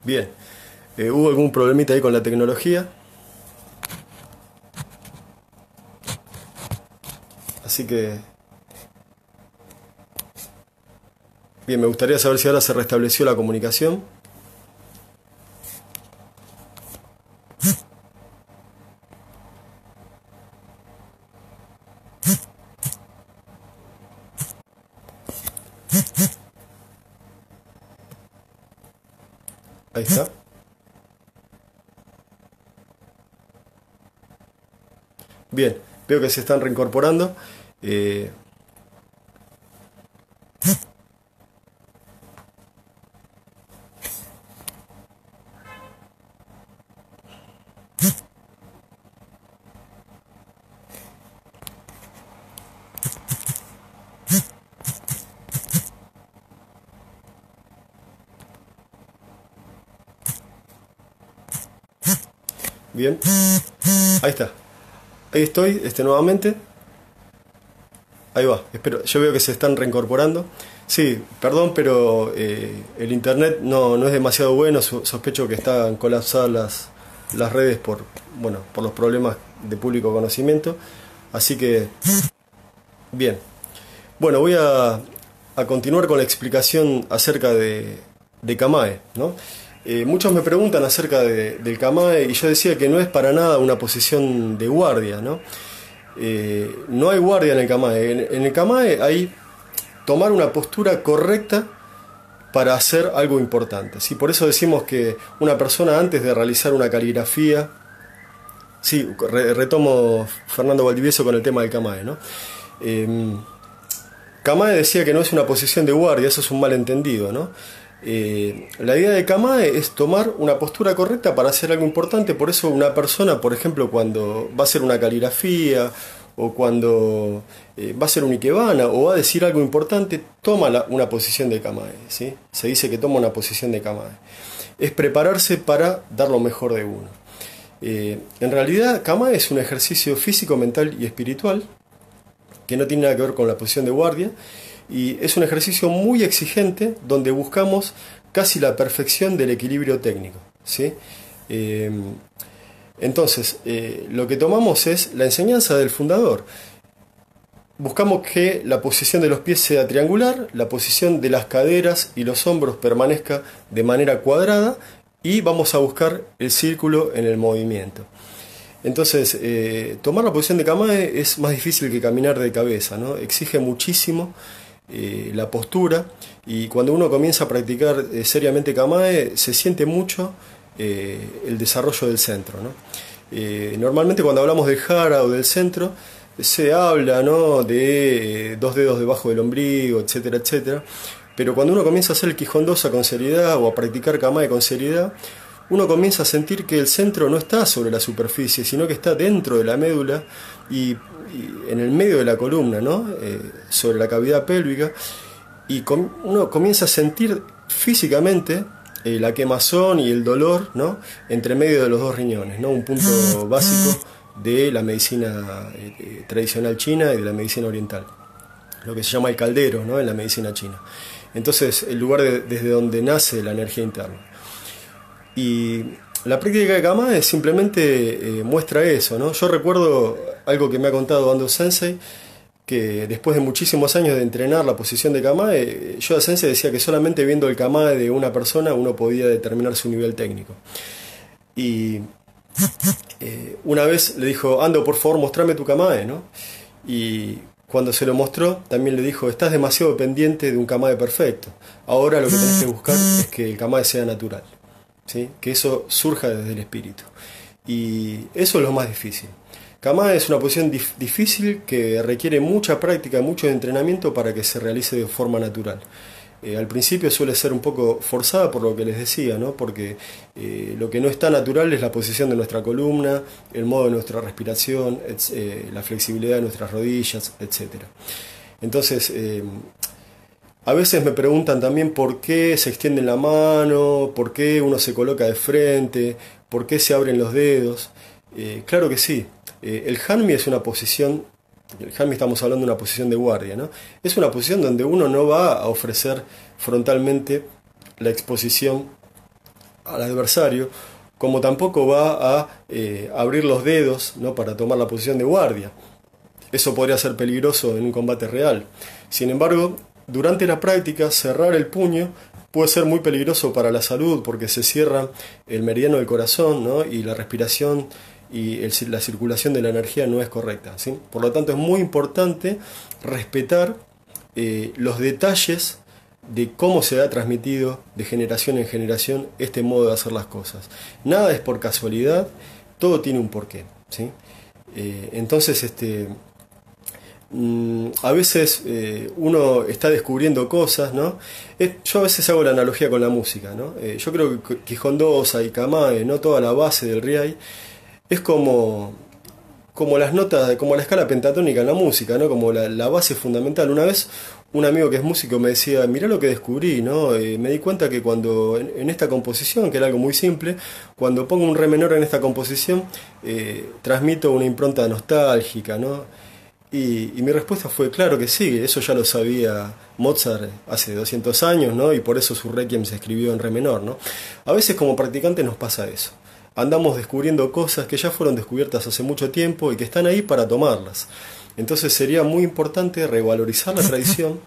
Bien, hubo algún problemita ahí con la tecnología, así que, bien, me gustaría saber si ahora se restableció la comunicación. Ahí está. Bien, veo que se están reincorporando. Eh, bien, ahí está. Ahí estoy, nuevamente. Ahí va, espero, yo veo que se están reincorporando. Sí, perdón, pero el internet no es demasiado bueno. Sospecho que están colapsadas las redes bueno, por los problemas de público conocimiento. Así que, bien. Bueno, voy a continuar con la explicación acerca de Kamae, ¿no? Muchos me preguntan acerca del Kamae y yo decía que no es para nada una posición de guardia, ¿no? No hay guardia en el Kamae. En el Kamae hay tomar una postura correcta para hacer algo importante, ¿sí? Por eso decimos que una persona antes de realizar una caligrafía, sí, retomo Fernando Valdivieso con el tema del Kamae, ¿no? Kamae decía que no es una posición de guardia, eso es un malentendido, ¿no? La idea de Kamae es tomar una postura correcta para hacer algo importante. Por eso una persona, por ejemplo, cuando va a hacer una caligrafía o cuando va a hacer un ikebana o va a decir algo importante, toma una posición de Kamae, ¿sí? Se dice que toma una posición de Kamae. Es prepararse para dar lo mejor de uno. En realidad, Kamae es un ejercicio físico, mental y espiritual que no tiene nada que ver con la posición de guardia, y es un ejercicio muy exigente donde buscamos casi la perfección del equilibrio técnico, ¿sí? Entonces, lo que tomamos es la enseñanza del fundador. Buscamos que la posición de los pies sea triangular, la posición de las caderas y los hombros permanezca de manera cuadrada, y vamos a buscar el círculo en el movimiento. Entonces, tomar la posición de Kamae es más difícil que caminar de cabeza, ¿no? Exige muchísimo la postura, y cuando uno comienza a practicar seriamente Kamae se siente mucho el desarrollo del centro, ¿no? Normalmente cuando hablamos del Hara o del centro se habla, ¿no?, de dos dedos debajo del ombligo, etcétera, etcétera, pero cuando uno comienza a hacer el Kihondosa con seriedad o a practicar Kamae con seriedad, uno comienza a sentir que el centro no está sobre la superficie, sino que está dentro de la médula y en el medio de la columna, ¿no? Sobre la cavidad pélvica, y uno comienza a sentir físicamente la quemazón y el dolor, ¿no?, entre medio de los dos riñones, ¿no? Un punto básico de la medicina tradicional china y de la medicina oriental, lo que se llama el caldero, ¿no?, en la medicina china. Entonces, el lugar desde donde nace la energía interna. Y la práctica de Kamae simplemente muestra eso, ¿no? Yo recuerdo algo que me ha contado Ando Sensei, que después de muchísimos años de entrenar la posición de Kamae, Yoda Sensei decía que solamente viendo el Kamae de una persona uno podía determinar su nivel técnico. Y una vez le dijo: Ando, por favor, mostrame tu Kamae, ¿no? Y cuando se lo mostró, también le dijo: estás demasiado pendiente de un Kamae perfecto. Ahora lo que tenés que buscar es que el Kamae sea natural, ¿sí? Que eso surja desde el espíritu. Y eso es lo más difícil. Kamae es una posición difícil que requiere mucha práctica, mucho entrenamiento para que se realice de forma natural. Al principio suele ser un poco forzada por lo que les decía, ¿no? Porque lo que no está natural es la posición de nuestra columna, el modo de nuestra respiración, la flexibilidad de nuestras rodillas, etc. Entonces, a veces me preguntan también por qué se extiende la mano, por qué uno se coloca de frente, por qué se abren los dedos. Claro que sí, el Hanmi es una posición, el Hanmi estamos hablando de una posición de guardia, ¿no? Es una posición donde uno no va a ofrecer frontalmente la exposición al adversario, como tampoco va a abrir los dedos, ¿no?, para tomar la posición de guardia. Eso podría ser peligroso en un combate real. Sin embargo, durante la práctica, cerrar el puño puede ser muy peligroso para la salud porque se cierra el meridiano del corazón, ¿no?, y la respiración y la circulación de la energía no es correcta, ¿sí? Por lo tanto, es muy importante respetar los detalles de cómo se ha transmitido de generación en generación este modo de hacer las cosas. Nada es por casualidad, todo tiene un porqué, ¿sí? Entonces, a veces uno está descubriendo cosas, ¿no? Yo a veces hago la analogía con la música, ¿no? Yo creo que Quijondósa y Kamae, ¿no?, toda la base del Riai, es como las notas, como la escala pentatónica en la música, ¿no?, como la base fundamental. Una vez un amigo que es músico me decía, mirá lo que descubrí, ¿no? Me di cuenta que cuando en esta composición, que era algo muy simple, cuando pongo un re menor en esta composición, transmito una impronta nostálgica, ¿no? Y mi respuesta fue, claro que sí, eso ya lo sabía Mozart hace 200 años, ¿no? Y por eso su Requiem se escribió en re menor, ¿no? A veces como practicantes nos pasa eso. Andamos descubriendo cosas que ya fueron descubiertas hace mucho tiempo y que están ahí para tomarlas. Entonces sería muy importante revalorizar la tradición,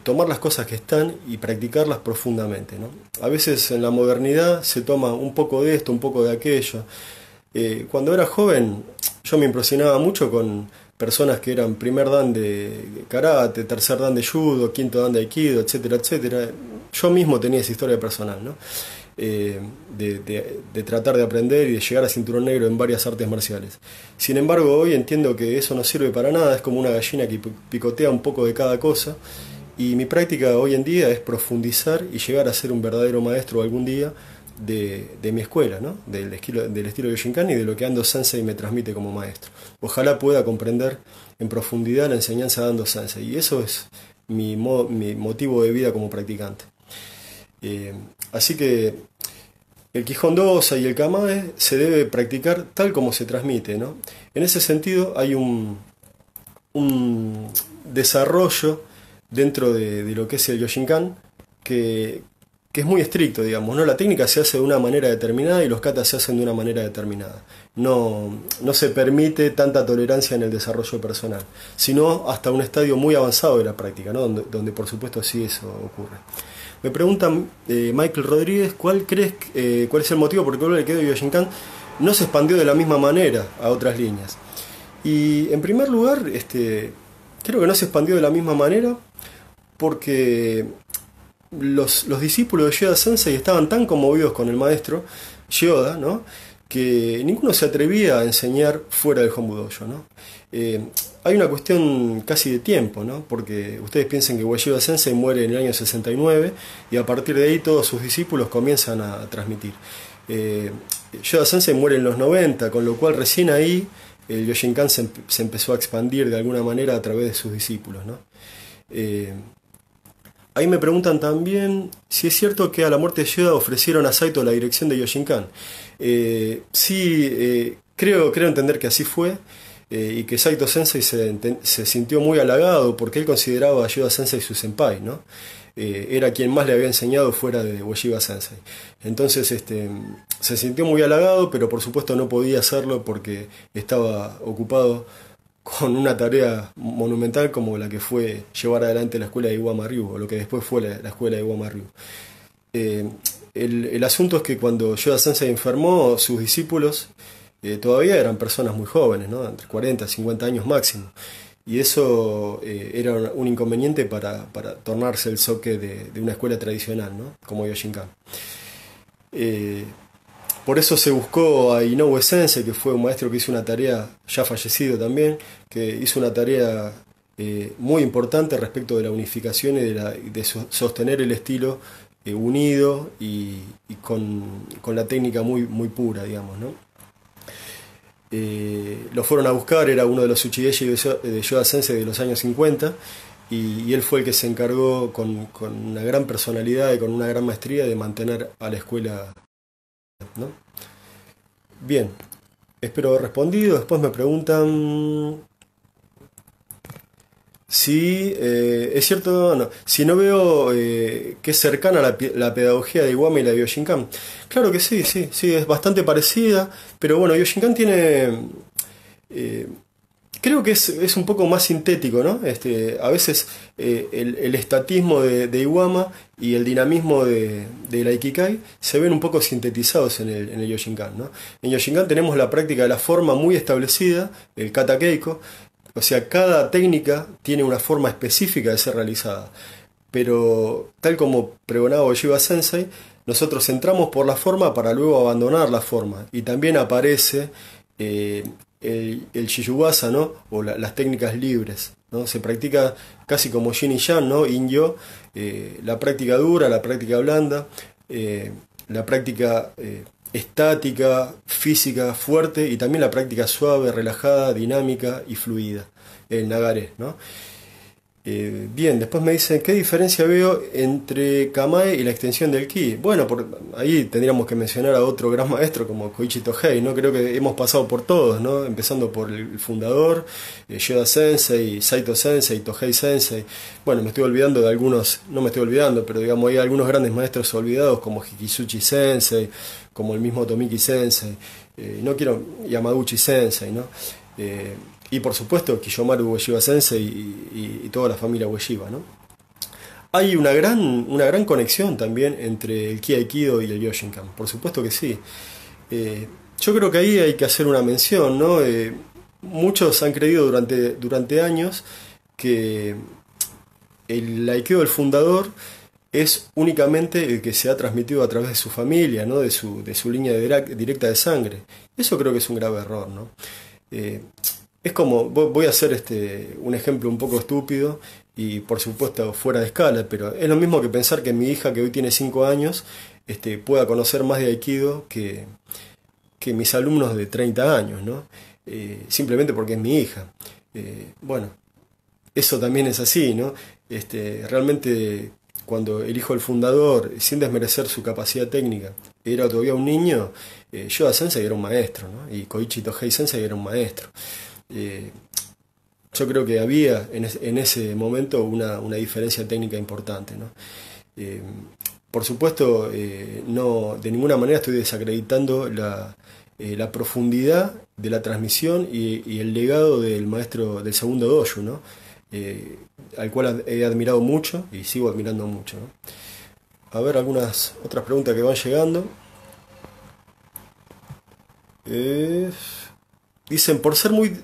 tomar las cosas que están y practicarlas profundamente, ¿no? A veces en la modernidad se toma un poco de esto, un poco de aquello. Cuando era joven yo me impresionaba mucho con personas que eran primer dan de karate, tercer dan de judo, quinto dan de aikido, etcétera, etcétera. Yo mismo tenía esa historia personal, ¿no? De tratar de aprender y de llegar a cinturón negro en varias artes marciales. Sin embargo, hoy entiendo que eso no sirve para nada, es como una gallina que picotea un poco de cada cosa, y mi práctica hoy en día es profundizar y llegar a ser un verdadero maestro algún día de mi escuela, ¿no?, del estilo Yoshinkan y de lo que Ando Sensei me transmite como maestro. Ojalá pueda comprender en profundidad la enseñanza de Ando Sensei, y eso es mi motivo de vida como practicante. Así que el Quijondósa y el Kamae se debe practicar tal como se transmite, ¿no? En ese sentido hay un desarrollo dentro de lo que es el Yoshinkan que es muy estricto, digamos, ¿no? La técnica se hace de una manera determinada y los katas se hacen de una manera determinada. No se permite tanta tolerancia en el desarrollo personal, sino hasta un estadio muy avanzado de la práctica, ¿no?, donde por supuesto sí eso ocurre. Me preguntan Michael Rodríguez, ¿cuál es el motivo por el cual el Aikido Yoshinkan no se expandió de la misma manera a otras líneas? Y en primer lugar, creo que no se expandió de la misma manera porque los discípulos de Yoda Sensei estaban tan conmovidos con el maestro Yoda, ¿no?, que ninguno se atrevía a enseñar fuera del Hombu Dojo, ¿no? Hay una cuestión casi de tiempo, ¿no?, porque ustedes piensen que Ueshiba Sensei muere en el año 69 y a partir de ahí todos sus discípulos comienzan a transmitir. Yoda Sensei muere en los 90, con lo cual recién ahí el Yoshinkan se empezó a expandir de alguna manera a través de sus discípulos, ¿no? Ahí me preguntan también si es cierto que a la muerte de Yoda ofrecieron a Saito la dirección de Yoshinkan. Sí, creo entender que así fue, y que Saito Sensei se sintió muy halagado porque él consideraba a Yoda Sensei su senpai, ¿no? Era quien más le había enseñado fuera de Ueshiba Sensei. Entonces se sintió muy halagado, pero por supuesto no podía hacerlo porque estaba ocupado con una tarea monumental como la que fue llevar adelante la escuela de Iwama Ryu, o lo que después fue la escuela de Iwama Ryu. El asunto es que cuando Yoda Sensei enfermó, sus discípulos todavía eran personas muy jóvenes, ¿no?, entre 40 y 50 años máximo. Y eso era un inconveniente para tornarse el soke de una escuela tradicional, ¿no?, como Yoshinkan. Por eso se buscó a Inoue Sensei, que fue un maestro que hizo una tarea, ya fallecido también, que hizo una tarea muy importante respecto de la unificación y de sostener el estilo unido y con la técnica muy pura, digamos, ¿no? Lo fueron a buscar, era uno de los Uchigeshi de Yoda Sensei de los años 50, y él fue el que se encargó con una gran personalidad y con una gran maestría de mantener a la escuela, ¿no? Bien, espero haber respondido. Después me preguntan Sí, es cierto, no. Si no veo que es cercana la pedagogía de Iwama y la de Yoshinkan. Claro que sí, sí, sí, es bastante parecida, pero bueno, Yoshinkan tiene, eh, creo que es un poco más sintético, ¿no? A veces el estatismo de Iwama y el dinamismo de la Ikigai se ven un poco sintetizados en el Yoshinkan, ¿no? En Yoshinkan tenemos la práctica de la forma muy establecida, el kata keiko, o sea, cada técnica tiene una forma específica de ser realizada. Pero tal como pregonaba Ojiba Sensei, nosotros entramos por la forma para luego abandonar la forma. Y también aparece el Shiyuwasa, ¿no? O las técnicas libres, ¿no? Se practica casi como Yin y Yang, ¿no? Yin-Yo, la práctica dura, la práctica blanda, la práctica estática, física, fuerte, y también la práctica suave, relajada, dinámica y fluida, el nagaré, ¿no? Bien, después me dicen, ¿qué diferencia veo entre Kamae y la extensión del ki? Bueno, ahí tendríamos que mencionar a otro gran maestro como Koichi Tohei, ¿no? Creo que hemos pasado por todos, ¿no? Empezando por el fundador, Yoda Sensei, Saito Sensei, Tohei Sensei. Bueno, me estoy olvidando de algunos, no me estoy olvidando, pero digamos, hay algunos grandes maestros olvidados como Hikisuchi Sensei, como el mismo Tomiki Sensei, no quiero, Yamaguchi Sensei, ¿no? Y por supuesto Kiyomaru Ueshiba Sensei y toda la familia Ueshiba, ¿no? Hay una gran conexión también entre el Ki Aikido y el Yoshinkan, por supuesto que sí. Yo creo que ahí hay que hacer una mención, ¿no? Muchos han creído durante años que el Aikido del fundador es únicamente el que se ha transmitido a través de su familia, ¿no? De su línea directa de sangre. Eso creo que es un grave error, ¿no? Es como, voy a hacer un ejemplo un poco estúpido y por supuesto fuera de escala, pero es lo mismo que pensar que mi hija, que hoy tiene 5 años, pueda conocer más de Aikido que mis alumnos de 30 años, ¿no? Simplemente porque es mi hija. Bueno, eso también es así, ¿no? Realmente cuando el hijo del fundador, sin desmerecer su capacidad técnica, era todavía un niño, Yoda Sensei era un maestro, ¿no? Y Koichi Tohei Sensei era un maestro. Eh, yo creo que había en ese momento una diferencia técnica importante, ¿no? Eh, por supuesto, no, de ninguna manera estoy desacreditando la profundidad de la transmisión y el legado del maestro del segundo dojo, ¿no? Al cual he admirado mucho y sigo admirando mucho, ¿no? A ver, algunas otras preguntas que van llegando. Dicen, por ser muy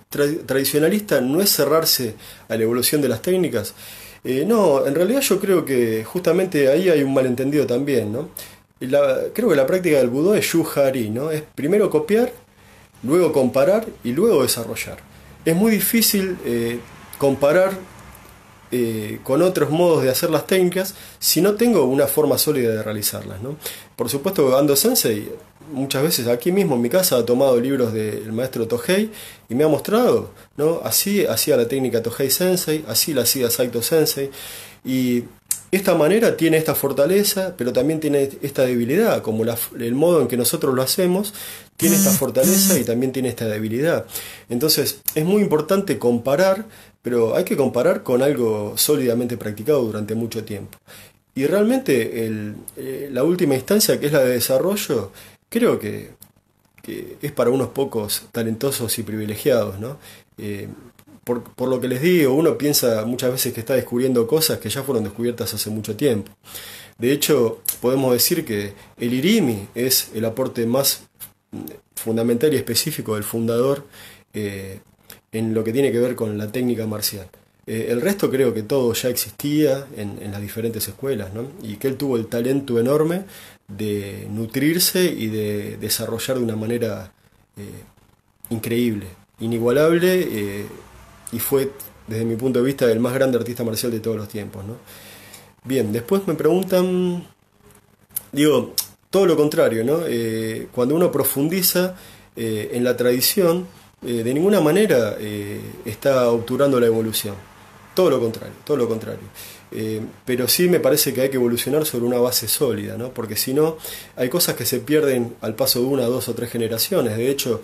tradicionalista, ¿no es cerrarse a la evolución de las técnicas? No, en realidad yo creo que justamente ahí hay un malentendido también, ¿no? Creo que la práctica del Budó es Yu-Ha-Ri, ¿no? Es primero copiar, luego comparar y luego desarrollar. Es muy difícil comparar con otros modos de hacer las técnicas si no tengo una forma sólida de realizarlas, ¿no? Por supuesto, Ando Sensei muchas veces aquí mismo en mi casa ha tomado libros del maestro Tohei y me ha mostrado, ¿no? Así hacía la técnica Tohei Sensei, así la hacía Saito Sensei, y esta manera tiene esta fortaleza, pero también tiene esta debilidad, como el modo en que nosotros lo hacemos tiene esta fortaleza y también tiene esta debilidad. Entonces es muy importante comparar, pero hay que comparar con algo sólidamente practicado durante mucho tiempo. Y realmente la última instancia, que es la de desarrollo, creo que es para unos pocos talentosos y privilegiados, ¿no? Por lo que les digo, uno piensa muchas veces que está descubriendo cosas que ya fueron descubiertas hace mucho tiempo. De hecho, podemos decir que el Irimi es el aporte más fundamental y específico del fundador en lo que tiene que ver con la técnica marcial. El resto creo que todo ya existía en las diferentes escuelas, ¿no? Y que él tuvo el talento enorme de nutrirse y de desarrollar de una manera increíble, inigualable, y fue, desde mi punto de vista, el más grande artista marcial de todos los tiempos, ¿no? Bien, después me preguntan, digo, todo lo contrario, ¿no? Cuando uno profundiza en la tradición, de ninguna manera está obturando la evolución. Todo lo contrario, todo lo contrario. Pero sí me parece que hay que evolucionar sobre una base sólida, ¿no? Porque si no, hay cosas que se pierden al paso de una, dos o tres generaciones. De hecho,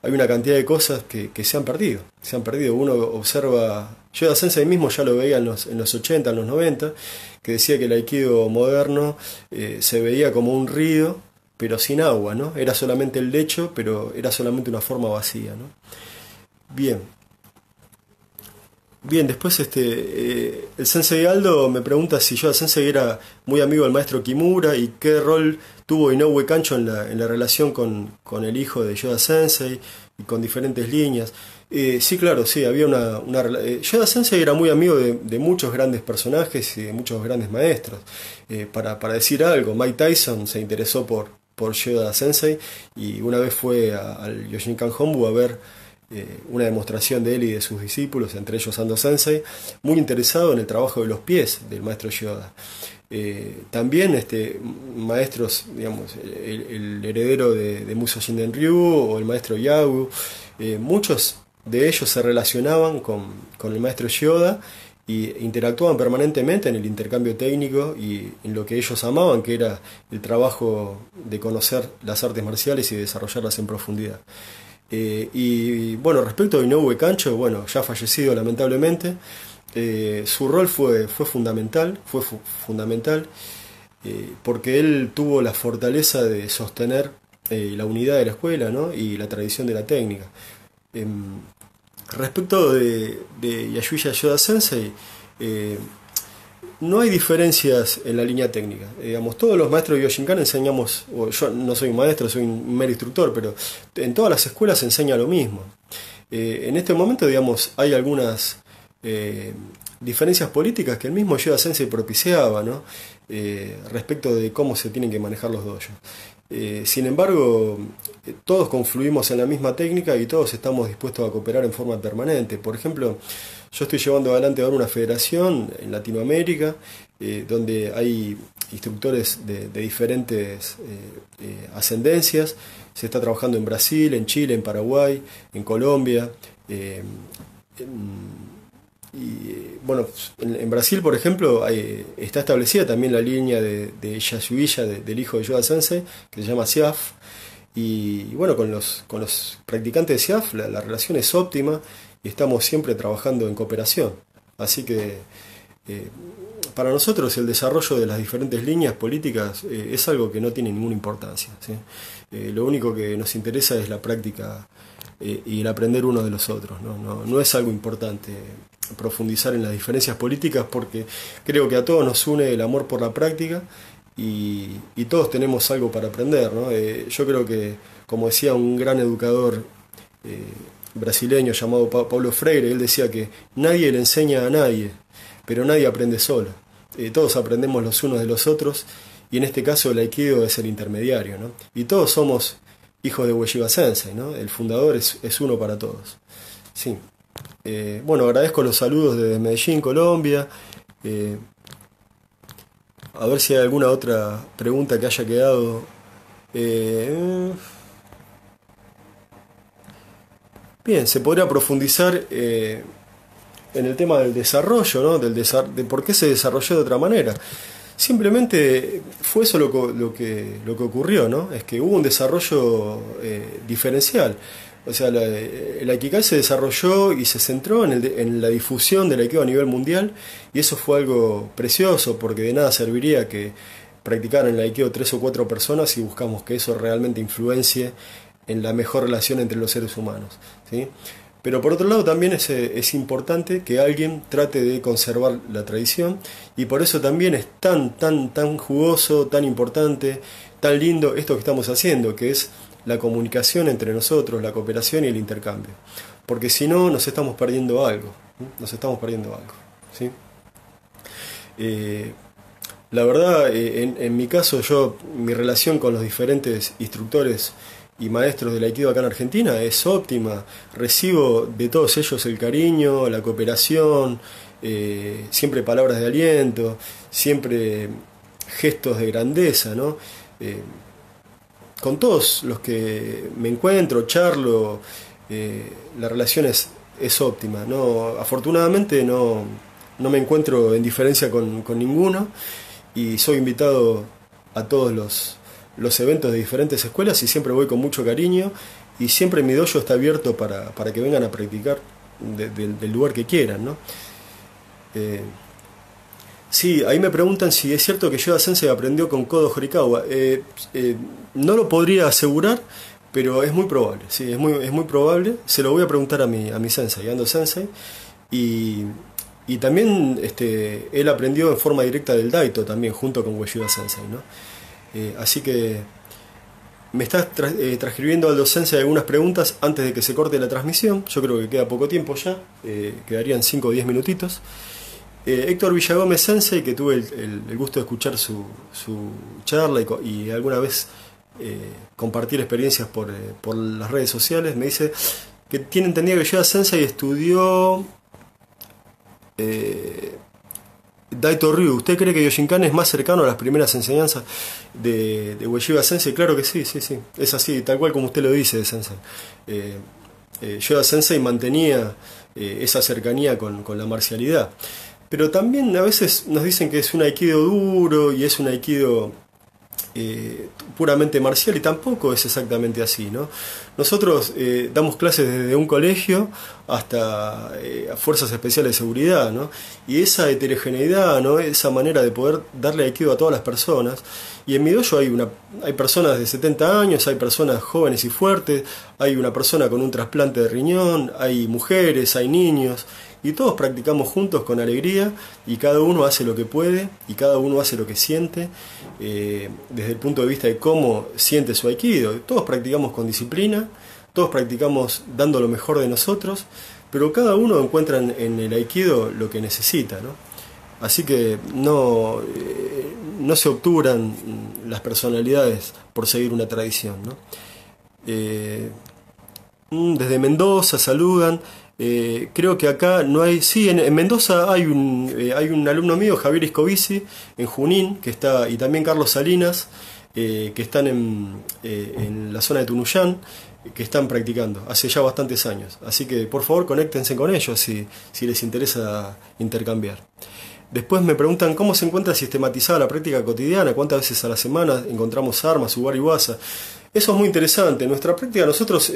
hay una cantidad de cosas que se han perdido. Se han perdido. Uno observa, Yoda Sensei mismo ya lo veía en los 80, en los 90, que decía que el aikido moderno se veía como un río, pero sin agua, ¿no? Era solamente el lecho, pero era solamente una forma vacía, ¿no? Bien. Bien, después el Sensei Aldo me pregunta si Yoda Sensei era muy amigo del maestro Kimura y qué rol tuvo Inoue Kancho en la relación con el hijo de Yoda Sensei y con diferentes líneas. Sí, claro, sí, había Yoda Sensei era muy amigo de muchos grandes personajes y de muchos grandes maestros. Para decir algo, Mike Tyson se interesó por Yoda Sensei y una vez fue al Yoshinkan Hombu a ver una demostración de él y de sus discípulos, entre ellos Ando Sensei, muy interesado en el trabajo de los pies del maestro Yoda. También maestros, digamos, el heredero de Musho Shinden Ryu o el maestro Yagu, muchos de ellos se relacionaban con el maestro Yoda y interactuaban permanentemente en el intercambio técnico y en lo que ellos amaban, que era el trabajo de conocer las artes marciales y desarrollarlas en profundidad. Y bueno, respecto a Inoue Kancho, bueno, ya fallecido lamentablemente, su rol fue fundamental, porque él tuvo la fortaleza de sostener la unidad de la escuela, ¿no? Y la tradición de la técnica. Respecto de Yashuya Yoda Sensei, no hay diferencias en la línea técnica. Digamos, todos los maestros de Yoshinkan enseñamos, o yo no soy un maestro, soy un mero instructor, pero en todas las escuelas se enseña lo mismo. En este momento, digamos, hay algunas diferencias políticas que el mismo Yoda Sensei propiciaba, ¿no? Respecto de cómo se tienen que manejar los dojos. Sin embargo, todos confluimos en la misma técnica y todos estamos dispuestos a cooperar en forma permanente. Por ejemplo, yo estoy llevando adelante ahora una federación en Latinoamérica, donde hay instructores de diferentes ascendencias. Se está trabajando en Brasil, en Chile, en Paraguay, en Colombia. Bueno, en Brasil, por ejemplo, está establecida también la línea de Yashuya, del hijo de Yoda Sensei, que se llama SIAF. Y bueno, con los practicantes de SIAF la relación es óptima y estamos siempre trabajando en cooperación. Así que para nosotros el desarrollo de las diferentes líneas políticas es algo que no tiene ninguna importancia, ¿sí? Lo único que nos interesa es la práctica y el aprender uno de los otros, ¿no? No es algo importante profundizar en las diferencias políticas porque creo que a todos nos une el amor por la práctica y todos tenemos algo para aprender, ¿no? Yo creo que, como decía un gran educador brasileño llamado Paulo Freire, él decía que nadie le enseña a nadie, pero nadie aprende solo. Todos aprendemos los unos de los otros y en este caso el Aikido es el intermediario, ¿no? Y todos somos hijos de Ueshiba Sensei, ¿no? El fundador es uno para todos. Sí. Bueno, agradezco los saludos desde Medellín, Colombia. A ver si hay alguna otra pregunta que haya quedado. Bien, se podría profundizar en el tema del desarrollo, ¿no? De por qué se desarrolló de otra manera. Simplemente fue eso lo que ocurrió, ¿no? Es que hubo un desarrollo diferencial. O sea, el Aikikai se desarrolló y se centró en la difusión del Aikido a nivel mundial y eso fue algo precioso porque de nada serviría que practicaran el Aikido 3 o 4 personas si buscamos que eso realmente influencie en la mejor relación entre los seres humanos, ¿sí? Pero por otro lado también es importante que alguien trate de conservar la tradición y por eso también es tan jugoso, tan importante, tan lindo esto que estamos haciendo, que es la comunicación entre nosotros, la cooperación y el intercambio. Porque si no, nos estamos perdiendo algo, ¿sí? La verdad, en mi caso, mi relación con los diferentes instructores y maestros del Aikido acá en Argentina es óptima. Recibo de todos ellos el cariño, la cooperación, siempre palabras de aliento, siempre gestos de grandeza, ¿no? Con todos los que me encuentro, charlo, la relación es óptima, ¿no? Afortunadamente no me encuentro en diferencia con ninguno y soy invitado a todos los eventos de diferentes escuelas y siempre voy con mucho cariño y siempre mi dojo está abierto para que vengan a practicar del lugar que quieran, ¿no? Sí, ahí me preguntan si es cierto que Yoda Sensei aprendió con Kodo Horikawa. No lo podría asegurar, pero es muy probable, sí, es muy probable. Se lo voy a preguntar a mi sensei, Ando Sensei, y, y también él aprendió en forma directa del Daito también, junto con Ueshiba Sensei, ¿no? Así que me estás transcribiendo Aldo Sensei algunas preguntas antes de que se corte la transmisión. Yo creo que queda poco tiempo ya, quedarían 5 o 10 minutitos. Héctor Villagómez Sensei, que tuve el gusto de escuchar su charla y alguna vez compartir experiencias por las redes sociales, me dice que tiene entendido que Yoda Sensei estudió Daito Ryu. ¿Usted cree que Yoshinkan es más cercano a las primeras enseñanzas de Ueshiba Sensei? Claro que sí, sí, sí. Es así, tal cual como usted lo dice de Sensei. Yoda Sensei mantenía esa cercanía con la marcialidad. Pero también a veces nos dicen que es un aikido duro y es un aikido puramente marcial, y tampoco es exactamente así, ¿no? Nosotros damos clases desde un colegio hasta fuerzas especiales de seguridad, ¿no? Y esa heterogeneidad, ¿no? Esa manera de poder darle aikido a todas las personas. Y en mi dojo hay personas de 70 años, hay personas jóvenes y fuertes, hay una persona con un trasplante de riñón, hay mujeres, hay niños, y todos practicamos juntos con alegría, y cada uno hace lo que puede y cada uno hace lo que siente, desde el punto de vista de cómo siente su aikido. Todos practicamos con disciplina, todos practicamos dando lo mejor de nosotros, pero cada uno encuentra en el aikido lo que necesita, ¿no? Así que no se obturan las personalidades por seguir una tradición, ¿no? Desde Mendoza saludan. Creo que acá no hay. Sí, en Mendoza hay un alumno mío, Javier Iscovici, en Junín, que está, y también Carlos Salinas, que están en la zona de Tunuyán, que están practicando hace ya bastantes años. Así que por favor conéctense con ellos si les interesa intercambiar. Después me preguntan cómo se encuentra sistematizada la práctica cotidiana, cuántas veces a la semana encontramos armas, Ubari Wasa. Eso es muy interesante. En nuestra práctica nosotros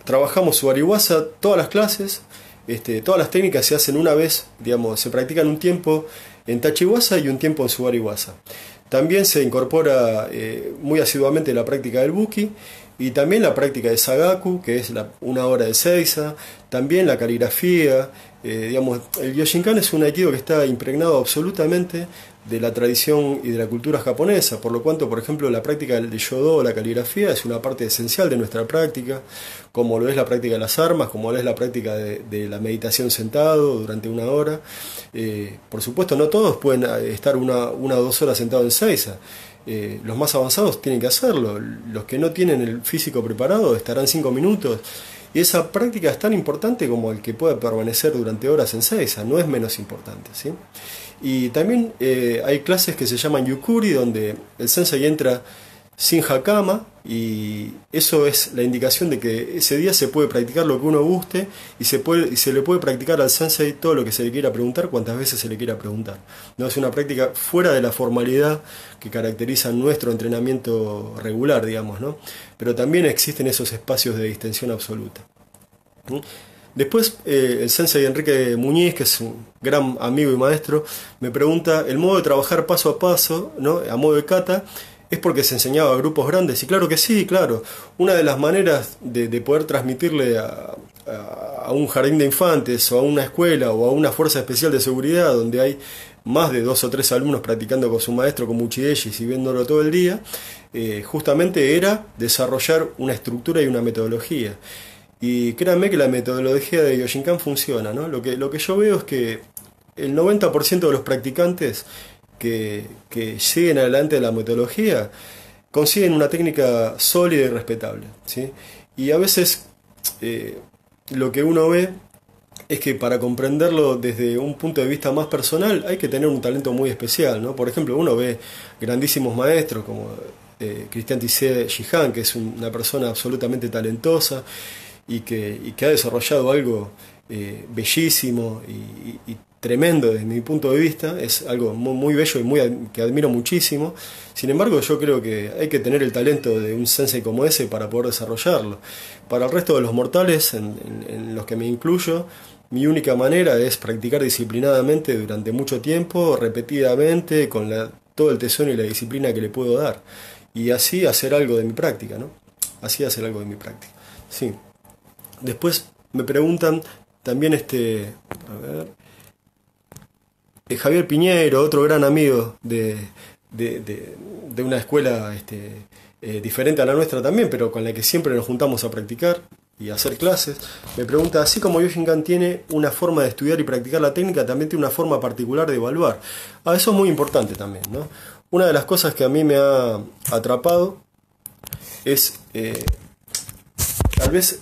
trabajamos Ubari Wasa, todas las clases, todas las técnicas se hacen una vez, digamos, se practican un tiempo en Tachi Wasa y un tiempo en Subari Wasa. También se incorpora muy asiduamente la práctica del Buki, y también la práctica de Sagaku, que es una hora de Seiza, también la caligrafía. Digamos, el Yoshinkan es un aikido que está impregnado absolutamente de la tradición y de la cultura japonesa, por lo cuanto, por ejemplo, la práctica del Yodo o la caligrafía es una parte esencial de nuestra práctica, como lo es la práctica de las armas, como lo es la práctica de la meditación sentado durante una hora. Por supuesto, no todos pueden estar una o 2 horas sentados en Seiza. Los más avanzados tienen que hacerlo. Los que no tienen el físico preparado estarán 5 minutos. Y esa práctica es tan importante como el que pueda permanecer durante horas en Seiza, no es menos importante, ¿sí? Y también hay clases que se llaman Yukuri, donde el sensei entra sin hakama, y eso es la indicación de que ese día se puede practicar lo que uno guste, y se le puede practicar al sensei todo lo que se le quiera preguntar, cuantas veces se le quiera preguntar. No es una práctica fuera de la formalidad que caracteriza nuestro entrenamiento regular, digamos, ¿no? Pero también existen esos espacios de distensión absoluta. Después el sensei Enrique Muñiz, que es un gran amigo y maestro, me pregunta el modo de trabajar paso a paso, ¿no? A modo de kata. ¿Es porque se enseñaba a grupos grandes? Y claro que sí, claro. Una de las maneras de poder transmitirle a un jardín de infantes o a una escuela o a una fuerza especial de seguridad donde hay más de 2 o 3 alumnos practicando con su maestro, con Uchideshi, y viéndolo todo el día, justamente era desarrollar una estructura y una metodología. Y créanme que la metodología de Yoshinkan funciona, ¿no? Lo que yo veo es que el 90% de los practicantes que siguen adelante de la metodología consiguen una técnica sólida y respetable, ¿sí? Y a veces lo que uno ve es que para comprenderlo desde un punto de vista más personal hay que tener un talento muy especial, ¿no? Por ejemplo, uno ve grandísimos maestros como Cristian Tissé Shihan, que es una persona absolutamente talentosa y que ha desarrollado algo bellísimo y tremendo desde mi punto de vista, es algo muy bello y que admiro muchísimo. Sin embargo, yo creo que hay que tener el talento de un sensei como ese para poder desarrollarlo. Para el resto de los mortales, en los que me incluyo, mi única manera es practicar disciplinadamente durante mucho tiempo, repetidamente, con todo el tesón y la disciplina que le puedo dar. Y así hacer algo de mi práctica, ¿no? Así hacer algo de mi práctica. Sí. Después me preguntan también Javier Piñeiro, otro gran amigo de una escuela diferente a la nuestra también, pero con la que siempre nos juntamos a practicar y a hacer clases, me pregunta, así como Yoshinkan tiene una forma de estudiar y practicar la técnica, también tiene una forma particular de evaluar. Eso es muy importante también, ¿no? Una de las cosas que a mí me ha atrapado es tal vez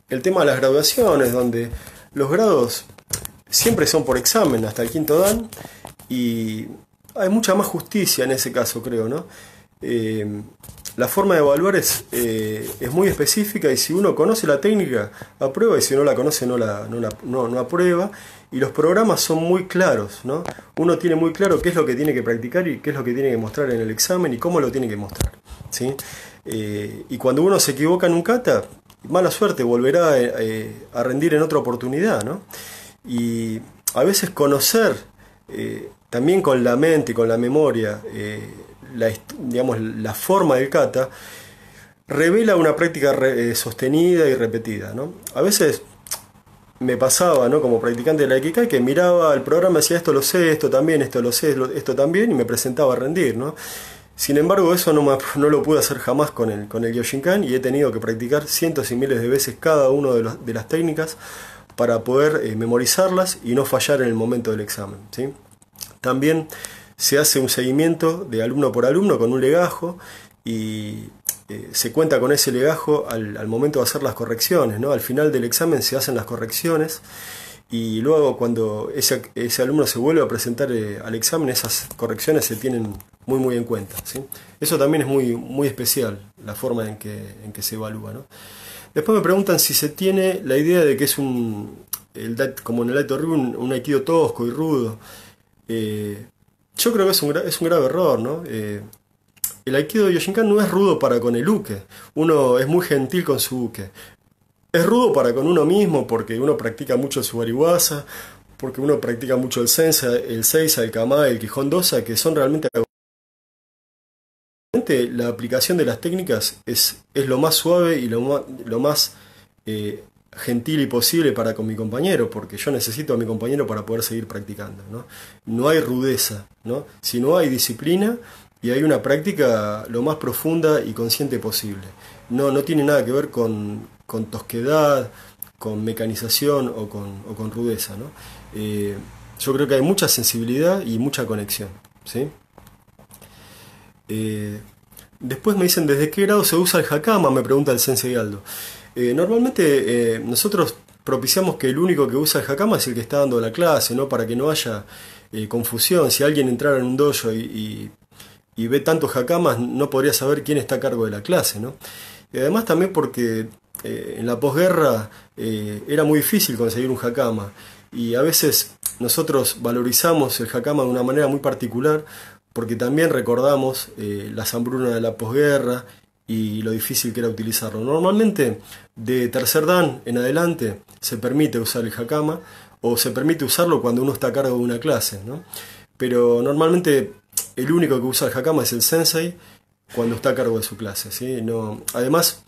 el tema de las graduaciones, donde los grados siempre son por examen hasta el quinto dan, y hay mucha más justicia en ese caso, creo, ¿no? La forma de evaluar es muy específica, y si uno conoce la técnica, aprueba, y si no la conoce, no aprueba. Y los programas son muy claros, ¿no? Uno tiene muy claro qué es lo que tiene que practicar y qué es lo que tiene que mostrar en el examen y cómo lo tiene que mostrar, ¿sí? Y cuando uno se equivoca en un kata, mala suerte, volverá a rendir en otra oportunidad, ¿no? Y a veces conocer también con la mente y con la memoria la forma del kata revela una práctica sostenida y repetida, ¿no? A veces me pasaba, ¿no?, como practicante de la Ikikai, que miraba el programa y decía, esto lo sé, esto también, esto lo sé, esto también, y me presentaba a rendir, ¿no? Sin embargo, eso no lo pude hacer jamás con el Yoshinkan, y he tenido que practicar cientos y miles de veces cada una de las técnicas para poder memorizarlas y no fallar en el momento del examen, ¿sí? También se hace un seguimiento de alumno por alumno con un legajo, y se cuenta con ese legajo al momento de hacer las correcciones, ¿no? Al final del examen se hacen las correcciones, y luego cuando ese alumno se vuelve a presentar al examen, esas correcciones se tienen muy en cuenta, ¿sí? Eso también es muy especial, la forma en que se evalúa, ¿no? Después me preguntan si se tiene la idea de que es como en el Daito Ryu, un aikido tosco y rudo. Yo creo que es un grave error, ¿no? El aikido de Yoshinkan no es rudo para con el uke. Uno es muy gentil con su uke. Es rudo para con uno mismo porque uno practica mucho el subariwaza, porque uno practica mucho el sensa, el seisa, el kama, el Kihon dosa, que son realmente... La aplicación de las técnicas es lo más suave y lo más gentil y posible para con mi compañero, porque yo necesito a mi compañero para poder seguir practicando, ¿no? No hay rudeza, ¿no? Sino hay disciplina y hay una práctica lo más profunda y consciente posible. No tiene nada que ver con tosquedad, con mecanización o con rudeza, ¿no? Yo creo que hay mucha sensibilidad y mucha conexión, ¿sí? Después me dicen, ¿desde qué grado se usa el hakama?, me pregunta el sensei Aldo. Normalmente nosotros propiciamos que el único que usa el hakama es el que está dando la clase, ¿no? Para que no haya confusión. Si alguien entrara en un dojo y ve tantos hakamas, no podría saber quién está a cargo de la clase, ¿no? Y además también porque en la posguerra era muy difícil conseguir un hakama, y a veces nosotros valorizamos el hakama de una manera muy particular, porque también recordamos las hambrunas de la posguerra y lo difícil que era utilizarlo. Normalmente de tercer dan en adelante se permite usar el hakama, o se permite usarlo cuando uno está a cargo de una clase, ¿no? Pero normalmente el único que usa el hakama es el sensei cuando está a cargo de su clase, ¿sí? No, además,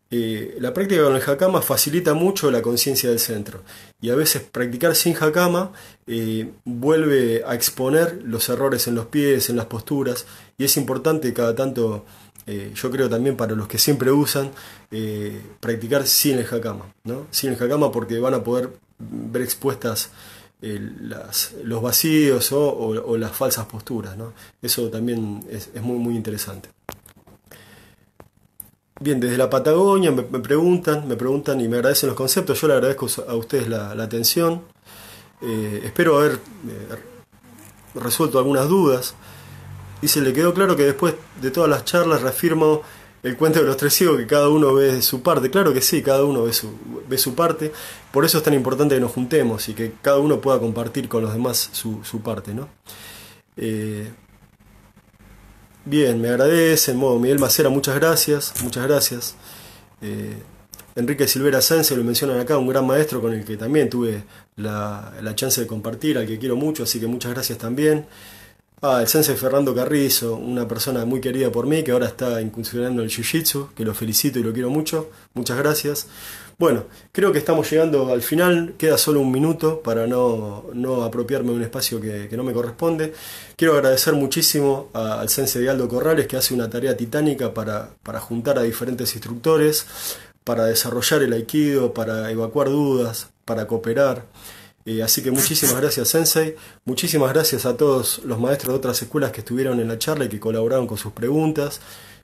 la práctica con el hakama facilita mucho la conciencia del centro, y a veces practicar sin hakama vuelve a exponer los errores en los pies, en las posturas, y es importante cada tanto, yo creo también para los que siempre usan, practicar sin el hakama, ¿no? Sin el hakama, porque van a poder ver expuestas los vacíos o las falsas posturas, ¿no? Eso también es muy interesante. Bien, desde la Patagonia me preguntan y me agradecen los conceptos. Yo le agradezco a ustedes la atención. Espero haber resuelto algunas dudas. Dice, le quedó claro que después de todas las charlas reafirmo el cuento de los tres ciegos, que cada uno ve su parte. Claro que sí, cada uno ve su parte. Por eso es tan importante que nos juntemos y que cada uno pueda compartir con los demás su parte, ¿no? Eh, Bien, me agradecen. Bueno, Miguel Macera, muchas gracias, muchas gracias. Eh, Enrique Silvera Sáenz, lo mencionan acá, un gran maestro con el que también tuve la chance de compartir, al que quiero mucho, así que muchas gracias también. Ah, el sensei Fernando Carrizo, una persona muy querida por mí, que ahora está incursionando en el Jiu-Jitsu, que lo felicito y lo quiero mucho. Muchas gracias. Bueno, creo que estamos llegando al final, queda solo un minuto para no apropiarme de un espacio que no me corresponde. Quiero agradecer muchísimo al sensei Aldo Corrales, que hace una tarea titánica para juntar a diferentes instructores, para desarrollar el aikido, para evacuar dudas, para cooperar. Así que muchísimas gracias, Sensei. Muchísimas gracias a todos los maestros de otras escuelas que estuvieron en la charla y que colaboraron con sus preguntas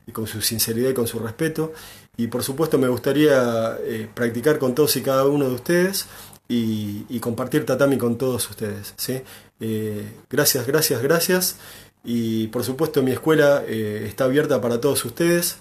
y con su sinceridad y con su respeto. Y por supuesto me gustaría practicar con todos y cada uno de ustedes y compartir tatami con todos ustedes, ¿sí? Gracias, gracias, gracias. Y por supuesto mi escuela está abierta para todos ustedes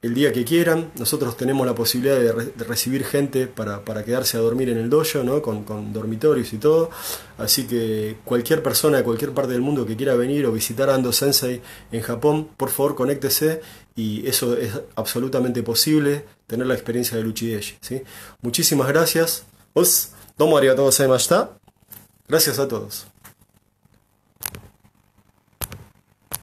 el día que quieran. Nosotros tenemos la posibilidad de recibir gente para quedarse a dormir en el dojo, ¿no? Con dormitorios y todo. Así que cualquier persona de cualquier parte del mundo que quiera venir o visitar a Ando Sensei en Japón, por favor conéctese, y eso es absolutamente posible, tener la experiencia de Luchideshi, ¿sí? Muchísimas gracias. Os, domo arigatou gozaimashita. Gracias a todos.